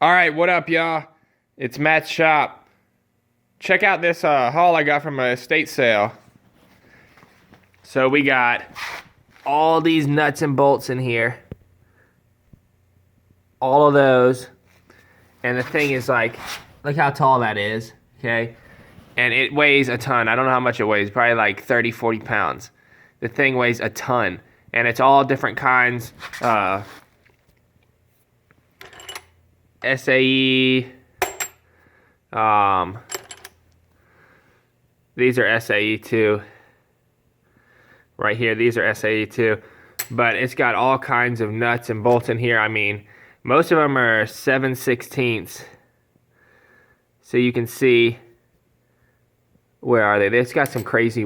Alright, what up, y'all? It's Matt's shop. Check out this haul I got from a estate sale. So we got all these nuts and bolts in here. All of those. And the thing is like, look how tall that is, okay? And it weighs a ton. I don't know how much it weighs, probably like 30, 40 pounds. The thing weighs a ton. And it's all different kinds. SAE. These are SAE too. Right here, these are SAE too. But it's got all kinds of nuts and bolts in here. I mean, most of them are 7/16. So you can see, where are they? It's got some crazy,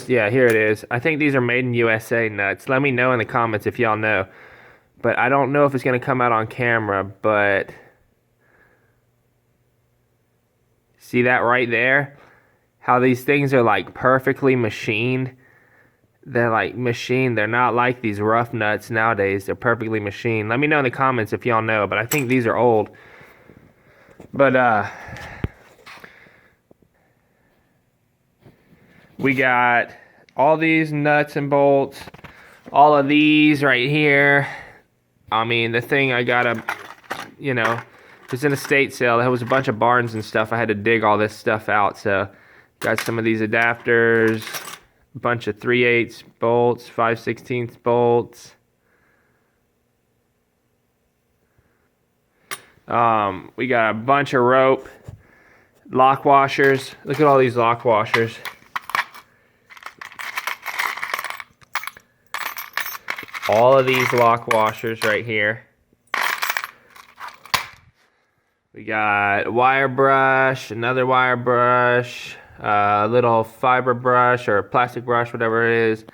yeah, here it is. I think these are made in USA nuts. Let me know in the comments if y'all know. But I don't know if it's gonna come out on camera, but see that right there? How these things are like perfectly machined. They're like machined. They're not like these rough nuts nowadays. They're perfectly machined. Let me know in the comments if y'all know, but I think these are old. But we got all these nuts and bolts. All of these right here. I mean, the thing I gotta, you know, it's an estate sale. There was a bunch of barns and stuff. I had to dig all this stuff out. So got some of these adapters, a bunch of 3/8 bolts, 5/16 bolts. We got a bunch of rope, lock washers. Look at all these lock washers. All of these lock washers right here. We got wire brush, another wire brush, a little fiber brush or plastic brush, whatever it is.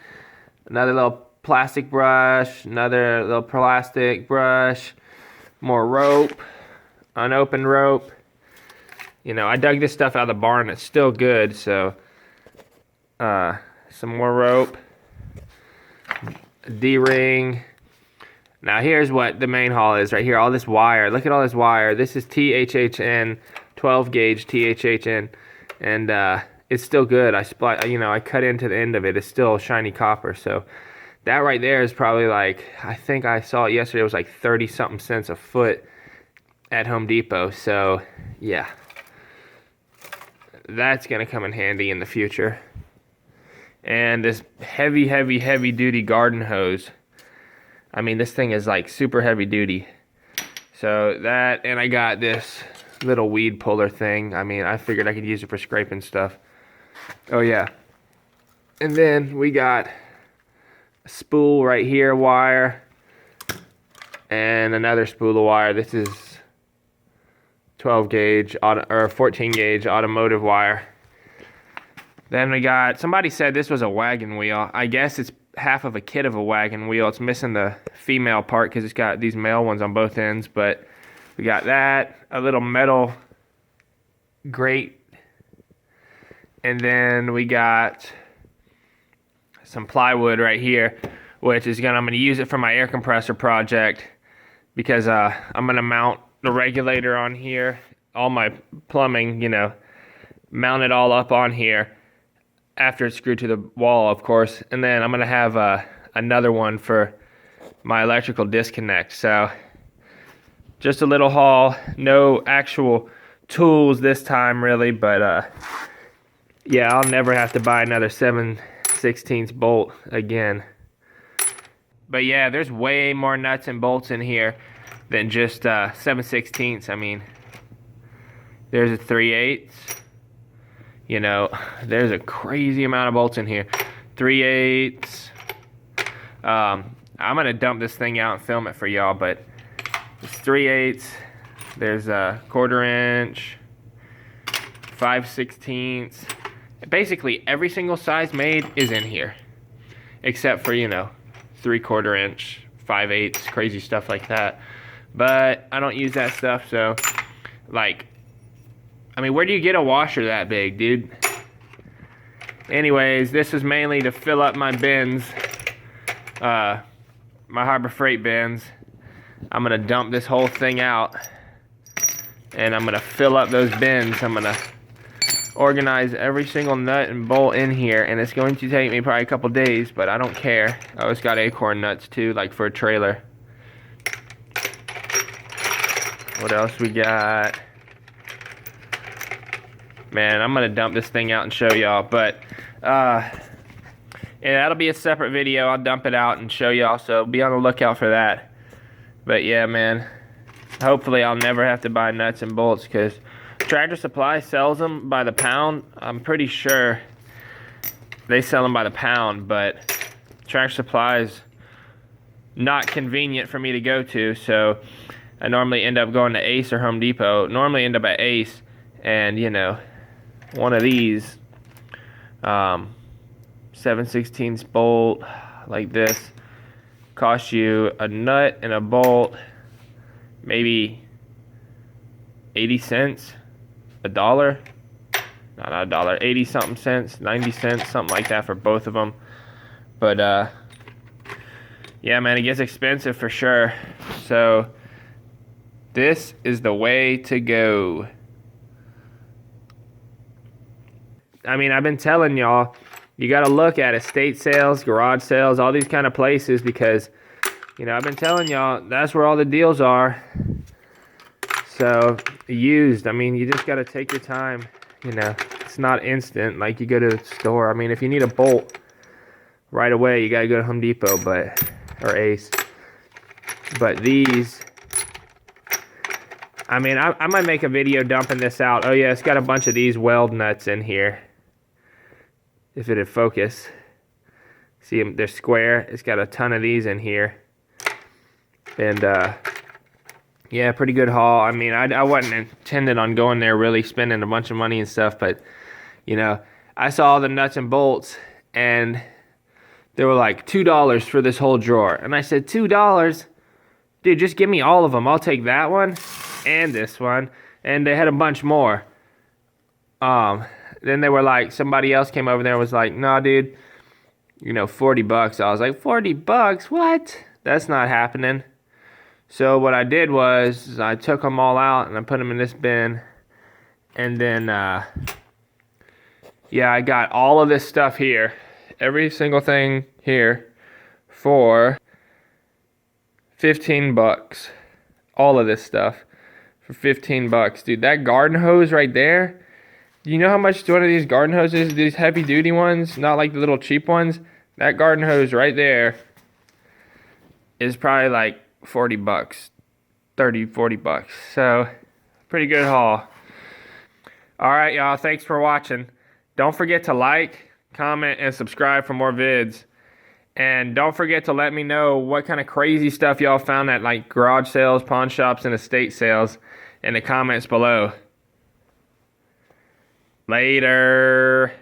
Another little plastic brush, another little plastic brush, more rope, unopened rope. You know, I dug this stuff out of the barn. It's still good, so some more rope, a D-ring. Now here's what the main haul is right here. All this wire. Look at all this wire. This is THHN, 12 gauge THHN, and it's still good. I cut into the end of it. It's still shiny copper. So that right there is probably like, I think I saw it yesterday. It was like 30 something cents a foot at Home Depot. So yeah, that's gonna come in handy in the future. And this heavy, heavy, heavy duty garden hose. I mean, this thing is like super heavy duty. So that, and I got this little weed puller thing. I mean, I figured I could use it for scraping stuff. Oh yeah. And then we got a spool right here, wire. And another spool of wire. This is 12 gauge, or 14 gauge automotive wire. Then we got, somebody said this was a wagon wheel. I guess it's half of a kit of a wagon wheel. It's missing the female part because it's got these male ones on both ends. But we got that, a little metal grate. And then we got some plywood right here, which is I'm gonna use it for my air compressor project because I'm gonna mount the regulator on here, all my plumbing, you know, mount it all up on here after it's screwed to the wall, of course. And then I'm gonna have another one for my electrical disconnect. So just a little haul, no actual tools this time really, but yeah, I'll never have to buy another 7/16 bolt again. But yeah, there's way more nuts and bolts in here than just 7/16. I mean, there's a 3/8. You know, there's a crazy amount of bolts in here. 3/8. I'm gonna dump this thing out and film it for y'all, but it's 3/8. There's a 1/4 inch, 5/16. Basically, every single size made is in here, except for, you know, 3/4 inch, 5/8, crazy stuff like that. But I don't use that stuff, so like, I mean, where do you get a washer that big, dude? Anyways, this is mainly to fill up my bins, my Harbor Freight bins. I'm gonna dump this whole thing out and I'm gonna fill up those bins. I'm gonna organize every single nut and bolt in here, and it's going to take me probably a couple days, but I don't care. Oh, it's got acorn nuts too, like for a trailer. What else we got? Man, I'm gonna dump this thing out and show y'all, but yeah, that'll be a separate video. I'll dump it out and show y'all, so be on the lookout for that. But yeah, man, hopefully I'll never have to buy nuts and bolts, because Tractor Supply sells them by the pound. I'm pretty sure they sell them by the pound, but Tractor Supply is not convenient for me to go to, so I normally end up going to Ace or Home Depot. Normally end up at Ace, and you know, one of these 7/16 bolt like this costs you a nut and a bolt maybe 80 cents, $1, not $1, 80 something cents, 90 cents, something like that for both of them. But yeah, man, it gets expensive for sure. So this is the way to go. I mean, I've been telling y'all, you got to look at estate sales, garage sales, all these kind of places, because, you know, I've been telling y'all, that's where all the deals are. So, used, I mean, you just got to take your time, you know. It's not instant, like you go to the store. I mean, if you need a bolt right away, you got to go to Home Depot, or Ace. But these, I mean, I might make a video dumping this out. Oh yeah, it's got a bunch of these Weld Nuts in here. If it'd focus. See them, they're square. It's got a ton of these in here. And yeah, pretty good haul. I mean, I wasn't intending on going there really spending a bunch of money and stuff, but you know, I saw all the nuts and bolts, and they were like $2 for this whole drawer. And I said, $2? Dude, just give me all of them. I'll take that one and this one. And they had a bunch more. Then they were like, somebody else came over there and was like, nah, dude, you know, $40. I was like, $40? What? That's not happening. So what I did was I took them all out and I put them in this bin. And then, yeah, I got all of this stuff here. Every single thing here for $15. All of this stuff for $15. Dude, that garden hose right there. Do you know how much one of these garden hoses, these heavy duty ones, not like the little cheap ones? That garden hose right there is probably like $40, 30, $40. So, pretty good haul. All right, y'all, thanks for watching. Don't forget to like, comment, and subscribe for more vids. And don't forget to let me know what kind of crazy stuff y'all found at like garage sales, pawn shops, and estate sales in the comments below. Later.